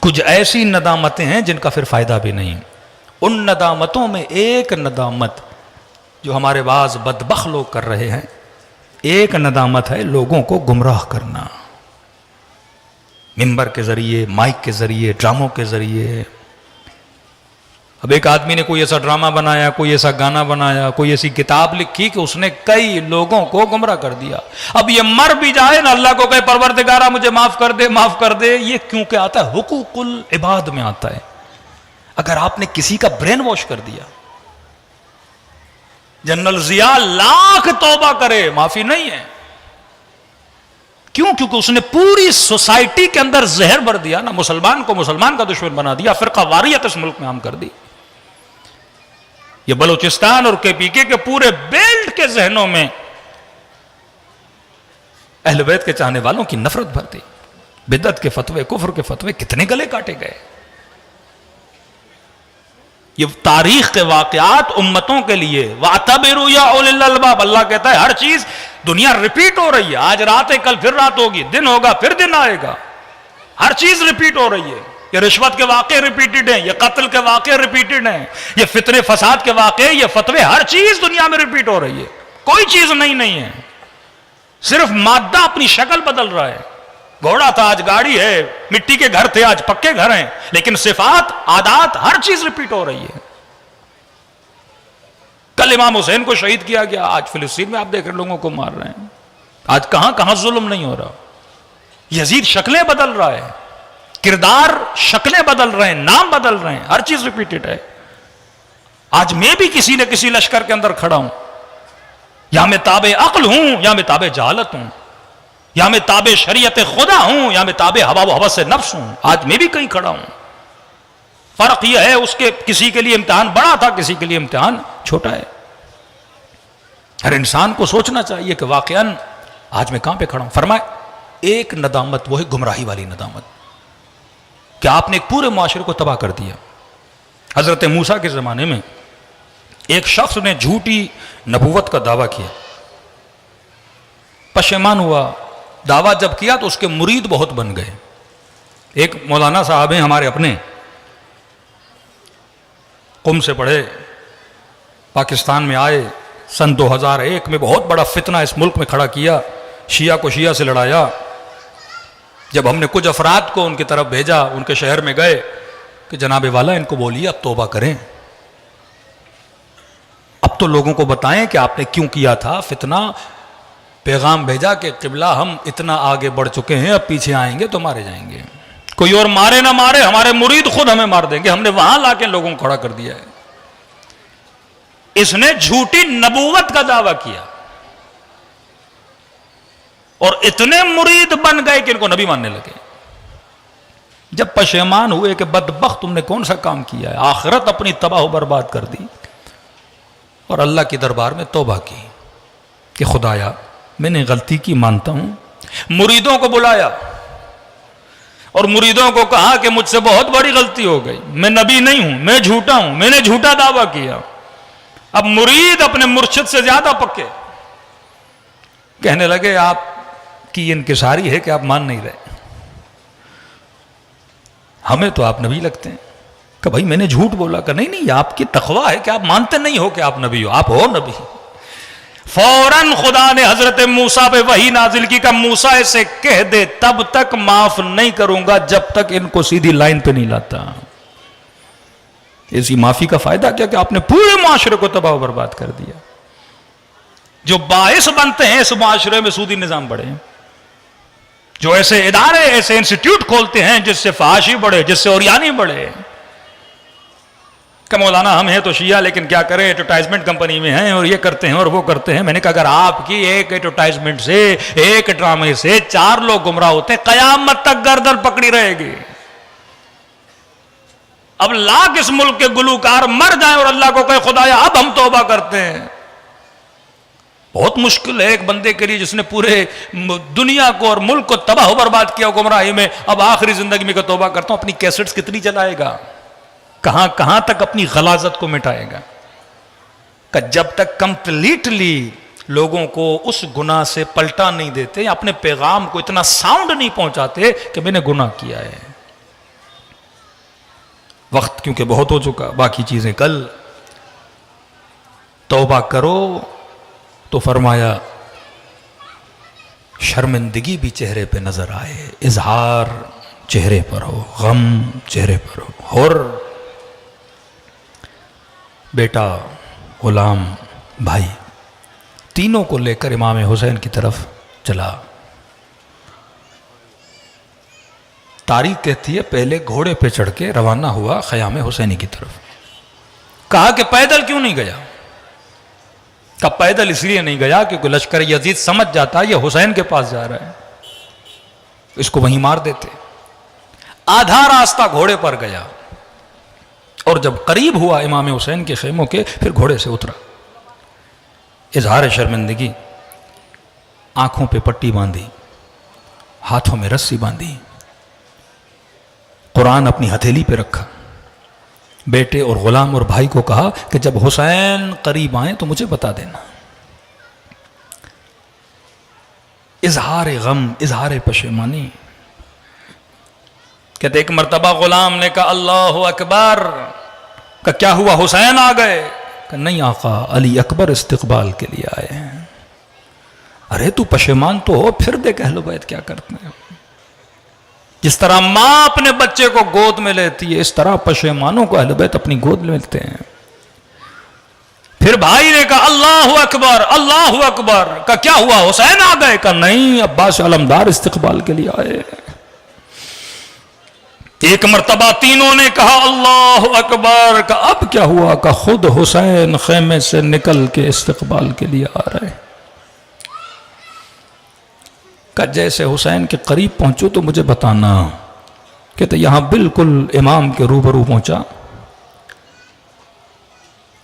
کچھ ایسی ندامتیں ہیں جن کا پھر فائدہ بھی نہیں. ان ندامتوں میں ایک ندامت جو ہمارے بعض بدبخت لوگ کر رہے ہیں، ایک ندامت ہے لوگوں کو گمراہ کرنا، ممبر کے ذریعے، مائک کے ذریعے، ڈراموں کے ذریعے. اب ایک آدمی نے کوئی ایسا ڈرامہ بنایا، کوئی ایسا گانا بنایا، کوئی ایسی کتاب لکھی کہ اس نے کئی لوگوں کو گمراہ کر دیا. اب یہ مر بھی جائے نا، اللہ کو کہے پروردگارہ مجھے معاف کر دے، معاف کر دے. یہ کیونکہ آتا ہے حقوق العباد میں آتا ہے. اگر آپ نے کسی کا برین واش کر دیا، جنرل ضیاء لاکھ توبہ کرے معافی نہیں ہے. کیوں؟ کیونکہ اس نے پوری سوسائٹی کے اندر زہر بھر دیا نا، مسلمان کو مسلمان کا دشمن بنا دیا، فرقہ واریت اس ملک میں عام کر دی. یہ بلوچستان اور KPK کے پورے بیلٹ کے ذہنوں میں اہل بیت کے چاہنے والوں کی نفرت بھر دی. بدعت کے فتوے، کفر کے فتوے کتنے گلے کاٹے گئے. یہ تاریخ کے واقعات امتوں کے لیے وَاعْتَبِرُوا يَا أُولِي الْأَلْبَابِ. اللہ کہتا ہے ہر چیز دنیا ریپیٹ ہو رہی ہے. آج رات ہے، کل پھر رات ہوگی، دن ہوگا پھر دن آئے گا. ہر چیز ریپیٹ ہو رہی ہے. یہ رشوت کے واقعے ریپیٹڈ ہیں، یہ قتل کے واقعے ریپیٹڈ ہیں، یہ فتنے فساد کے واقعے، یہ فتوے، ہر چیز دنیا میں ریپیٹ ہو رہی ہے. کوئی چیز نہیں ہے. صرف مادہ اپنی شکل بدل رہا ہے. گھوڑا تھا آج گاڑی ہے، مٹی کے گھر تھے آج پکے گھر ہیں، لیکن صفات، عادات، ہر چیز ریپیٹ ہو رہی ہے. کل امام حسین کو شہید کیا گیا، آج فلسطین میں آپ دیکھ رہے لوگوں کو مار رہے ہیں. آج کہاں کہاں ظلم نہیں ہو رہا. یزید شکلیں بدل رہا ہے، کردار شکلیں بدل رہے ہیں، نام بدل رہے ہیں، ہر چیز ریپیٹڈ ہے. آج میں بھی کسی نہ کسی لشکر کے اندر کھڑا ہوں، یا میں تابع عقل ہوں یا میں تابع جہالت ہوں، یا میں تابع شریعت خدا ہوں یا میں تابع ہوا و ہوس نفس ہوں. آج میں بھی کہیں کھڑا ہوں. فرق یہ ہے اس کے کسی کے لیے امتحان بڑا تھا، کسی کے لیے امتحان چھوٹا ہے. ہر انسان کو سوچنا چاہیے کہ واقعاً آج میں کہاں پہ کھڑا ہوں. فرمائے ایک ندامت، وہ ہے گمراہی والی ندامت، کہ آپ نے ایک پورے معاشرے کو تباہ کر دیا. حضرت موسیٰ کے زمانے میں ایک شخص نے جھوٹی نبوت کا دعویٰ کیا، پشیمان ہوا. دعویٰ جب کیا تو اس کے مرید بہت بن گئے. ایک مولانا صاحب ہیں ہمارے اپنے، قم سے پڑھے، پاکستان میں آئے، سن 2001 میں بہت بڑا فتنہ اس ملک میں کھڑا کیا، شیعہ کو شیعہ سے لڑایا. جب ہم نے کچھ افراد کو ان کی طرف بھیجا، ان کے شہر میں گئے کہ جناب والا ان کو بولیے اب توبہ کریں، اب تو لوگوں کو بتائیں کہ آپ نے کیوں کیا تھا فتنہ. پیغام بھیجا کہ قبلہ ہم اتنا آگے بڑھ چکے ہیں، اب پیچھے آئیں گے تو مارے جائیں گے. کوئی اور مارے نہ مارے، ہمارے مرید خود ہمیں مار دیں گے. ہم نے وہاں لا کے لوگوں کو کھڑا کر دیا ہے. اس نے جھوٹی نبوت کا دعویٰ کیا اور اتنے مرید بن گئے کہ ان کو نبی ماننے لگے. جب پشیمان ہوئے کہ بدبخت تم نے کون سا کام کیا ہے، آخرت اپنی تباہ و برباد کر دی، اور اللہ کے دربار میں توبہ کی کہ خدایا میں نے غلطی کی، مانتا ہوں. مریدوں کو بلایا اور مریدوں کو کہا کہ مجھ سے بہت بڑی غلطی ہو گئی، میں نبی نہیں ہوں، میں جھوٹا ہوں، میں نے جھوٹا دعویٰ کیا. اب مرید اپنے مرشد سے زیادہ پکے، کہنے لگے آپ کی انکساری ہے کہ آپ مان نہیں رہے، ہمیں تو آپ نبی لگتے ہیں. کہ بھائی میں نے جھوٹ بولا. کہ نہیں یہ آپ کی تقویٰ ہے کہ آپ مانتے نہیں ہو کہ آپ نبی ہو، آپ ہو نبی. فوراً خدا نے حضرت موسیٰ پہ وحی نازل کی کہ موسیٰ اسے کہہ دے تب تک معاف نہیں کروں گا جب تک ان کو سیدھی لائن پہ نہیں لاتا. اسی معافی کا فائدہ کیا کہ آپ نے پورے معاشرے کو تباہ و برباد کر دیا. جو باعث بنتے ہیں اس معاشرے میں سودی نظام بڑھے، جو ایسے ادارے، ایسے انسٹیٹیوٹ کھولتے ہیں جس سے فحاشی بڑھے، جس سے اوریانی بڑھے. کہ مولانا ہم ہیں تو شیعہ لیکن کیا کریں، ایڈورٹائزمنٹ کمپنی میں ہیں اور یہ کرتے ہیں اور وہ کرتے ہیں. میں نے کہا اگر آپ کی ایک ایڈورٹائزمنٹ سے، ایک ڈرامے سے 4 لوگ گمراہ ہوتے ہیں، قیامت تک گردن پکڑی رہے گی. اب لاکھ اس ملک کے گلوکار مر جائیں اور اللہ کو کہے خدایا اب ہم توبہ کرتے ہیں. بہت مشکل ہے ایک بندے کے لیے جس نے پورے دنیا کو اور ملک کو تباہ و برباد کیا گمراہی میں، اب آخری زندگی میں کہ توبہ کرتا ہوں. اپنی کیسٹس کتنی چلائے گا، کہاں کہاں تک اپنی غلاظت کو مٹائے گا. کہ جب تک کمپلیٹلی لوگوں کو اس گناہ سے پلٹا نہیں دیتے، اپنے پیغام کو اتنا ساؤنڈ نہیں پہنچاتے کہ میں نے گناہ کیا ہے. وقت کیونکہ بہت ہو چکا، باقی چیزیں کل. توبہ کرو تو فرمایا شرمندگی بھی چہرے پہ نظر آئے، اظہار چہرے پر ہو، غم چہرے پر ہو. اور بیٹا، غلام، بھائی، تینوں کو لے کر امام حسین کی طرف چلا. تاریخ کہتی ہے پہلے گھوڑے پہ چڑھ کے روانہ ہوا خیام حسینی کی طرف. کہا کہ پیدل کیوں نہیں گیا؟ کہ پیدل اس لیے نہیں گیا کیونکہ لشکر یزید سمجھ جاتا یہ حسین کے پاس جا رہا ہے، اس کو وہیں مار دیتے. آدھا راستہ گھوڑے پر گیا اور جب قریب ہوا امام حسین کے خیموں کے پھر گھوڑے سے اترا. اظہار شرمندگی، آنکھوں پہ پٹی باندھی، ہاتھوں میں رسی باندھی، قرآن اپنی ہتھیلی پہ رکھا. بیٹے اور غلام اور بھائی کو کہا کہ جب حسین قریب آئیں تو مجھے بتا دینا. اظہار غم، اظہار پشیمانی. کہتے ایک مرتبہ غلام نے کہا اللہ اکبر. کہ کیا ہوا، حسین آ گئے؟ کہ نہیں آقا، علی اکبر استقبال کے لیے آئے ہیں. ارے تو پشیمان تو ہو، پھر دیکھ اہل بیت کیا کرتے ہیں. جس طرح ماں اپنے بچے کو گود میں لیتی ہے اس طرح پشیمانوں کو اہل بیت اپنی گود میں لیتے ہیں. پھر بھائی نے کہا اللہ اکبر، اللہ اکبر. کہ کیا ہوا، حسین آ گئے؟ کہ نہیں، عباس علمدار استقبال کے لیے آئے. ایک مرتبہ تینوں نے کہا اللہ اکبر. کہ اب کیا ہوا؟ کہ خود حسین خیمے سے نکل کے استقبال کے لیے آ رہے. کہ جیسے حسین کے قریب پہنچو تو مجھے بتانا. کہتے یہاں بالکل امام کے روبرو پہنچا.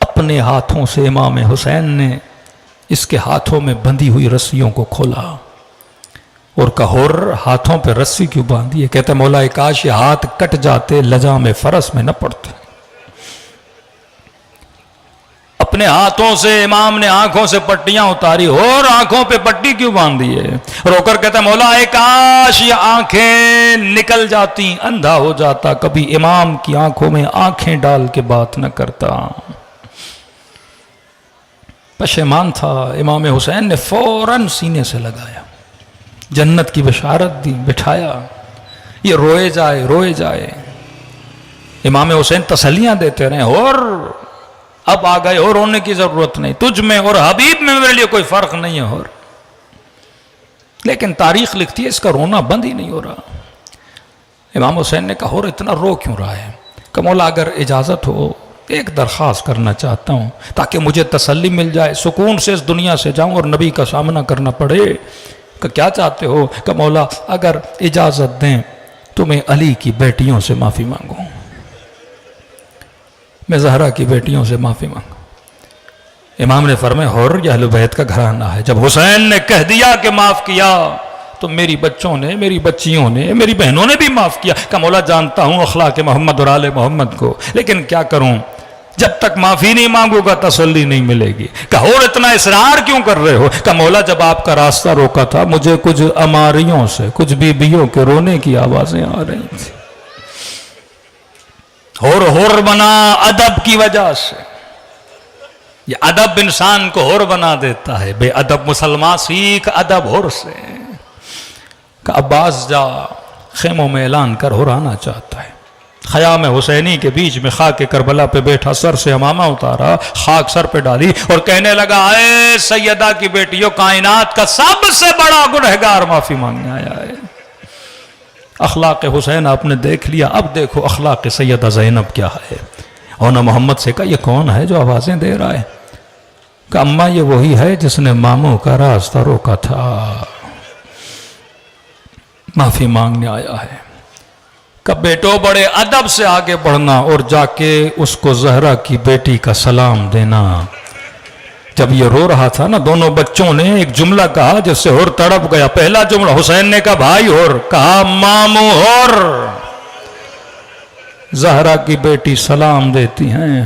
اپنے ہاتھوں سے امام حسین نے اس کے ہاتھوں میں بندھی ہوئی رسیوں کو کھولا اور کہور ہاتھوں پہ رسی کیوں باندھی ہے؟ کہتے مولا کاش یہ ہاتھ کٹ جاتے، لجام فرس میں نہ پڑتے. اپنے ہاتھوں سے امام نے آنکھوں سے پٹیاں اتاری اور آنکھوں پہ پٹی کیوں باندھی ہے؟ رو کر کہتا مولا کاش یہ آنکھیں نکل جاتی، اندھا ہو جاتا، کبھی امام کی آنکھوں میں آنکھیں ڈال کے بات نہ کرتا. پشیمان تھا. امام حسین نے فوراً سینے سے لگایا، جنت کی بشارت دی، بٹھایا. یہ روئے جائے روئے جائے. امام حسین تسلیاں دیتے رہے اور اب آ گئے اور رونے کی ضرورت نہیں، تجھ میں اور حبیب میں میرے لیے کوئی فرق نہیں ہے. اور لیکن تاریخ لکھتی ہے اس کا رونا بند ہی نہیں ہو رہا. امام حسین نے کہا اور اتنا رو کیوں رہا ہے؟ کہ مولا اگر اجازت ہو ایک درخواست کرنا چاہتا ہوں تاکہ مجھے تسلی مل جائے، سکون سے اس دنیا سے جاؤں اور نبی کا سامنا کرنا پڑے. کہ کیا چاہتے ہو؟ کہ مولا اگر اجازت دیں تو میں علی کی بیٹیوں سے معافی مانگوں، میں زہرا کی بیٹیوں سے معافی مانگوں. امام نے فرمایا حر یہ اہل بیت کا گھرانہ ہے. جب حسین نے کہہ دیا کہ معاف کیا تو میری بچوں نے، میری بچیوں نے، میری بہنوں نے بھی معاف کیا. کہ مولا جانتا ہوں اخلاق محمد اور آل محمد کو، لیکن کیا کروں، جب تک معافی نہیں مانگوں گا تسلی نہیں ملے گی. کہ اور اتنا اصرار کیوں کر رہے ہو؟ کہ مولا جب آپ کا راستہ روکا تھا مجھے کچھ اماریوں سے، کچھ بیویوں کے رونے کی آوازیں آ رہی تھیں. ہور بنا ادب کی وجہ سے. یہ ادب انسان کو ہور بنا دیتا ہے. بے ادب مسلمان سیکھ ادب ہور سے. کہ عباس جا خیموں میں اعلان کر ہور آنا چاہتا ہے. خیام حسینی کے بیچ میں خاک کربلا پہ بیٹھا، سر سے امامہ اتارا، خاک سر پہ ڈالی اور کہنے لگا اے سیدہ کی بیٹیوں، کائنات کا سب سے بڑا گنہگار معافی مانگنے آیا ہے. اخلاق حسین آپ نے دیکھ لیا، اب دیکھو اخلاق سیدہ زینب کیا ہے. اور نہ محمد سے کہا یہ کون ہے جو آوازیں دے رہا ہے؟ کہ اماں یہ وہی ہے جس نے ماموں کا راستہ روکا تھا، معافی مانگنے آیا ہے. کہ بیٹو بڑے ادب سے آگے بڑھنا اور جا کے اس کو زہرا کی بیٹی کا سلام دینا. جب یہ رو رہا تھا نا، دونوں بچوں نے ایک جملہ کہا جس سے ہور تڑپ گیا. پہلا جملہ حسین نے کہا بھائی ہور، کہا مامو ہور. زہرا کی بیٹی سلام دیتی ہیں.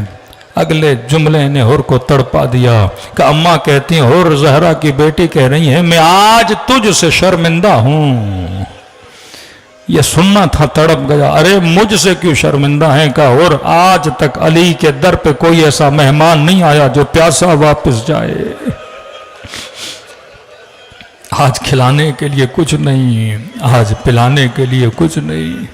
اگلے جملے نے ہور کو تڑپا دیا کہ اماں کہتی ہیں ہور زہرا کی بیٹی کہہ رہی ہیں میں آج تجھ سے شرمندہ ہوں. یہ سننا تھا، تڑپ گیا، ارے مجھ سے کیوں شرمندہ ہیں کا، اور آج تک علی کے در پہ کوئی ایسا مہمان نہیں آیا جو پیاسا واپس جائے۔ آج کھلانے کے لیے کچھ نہیں، آج پلانے کے لیے کچھ نہیں۔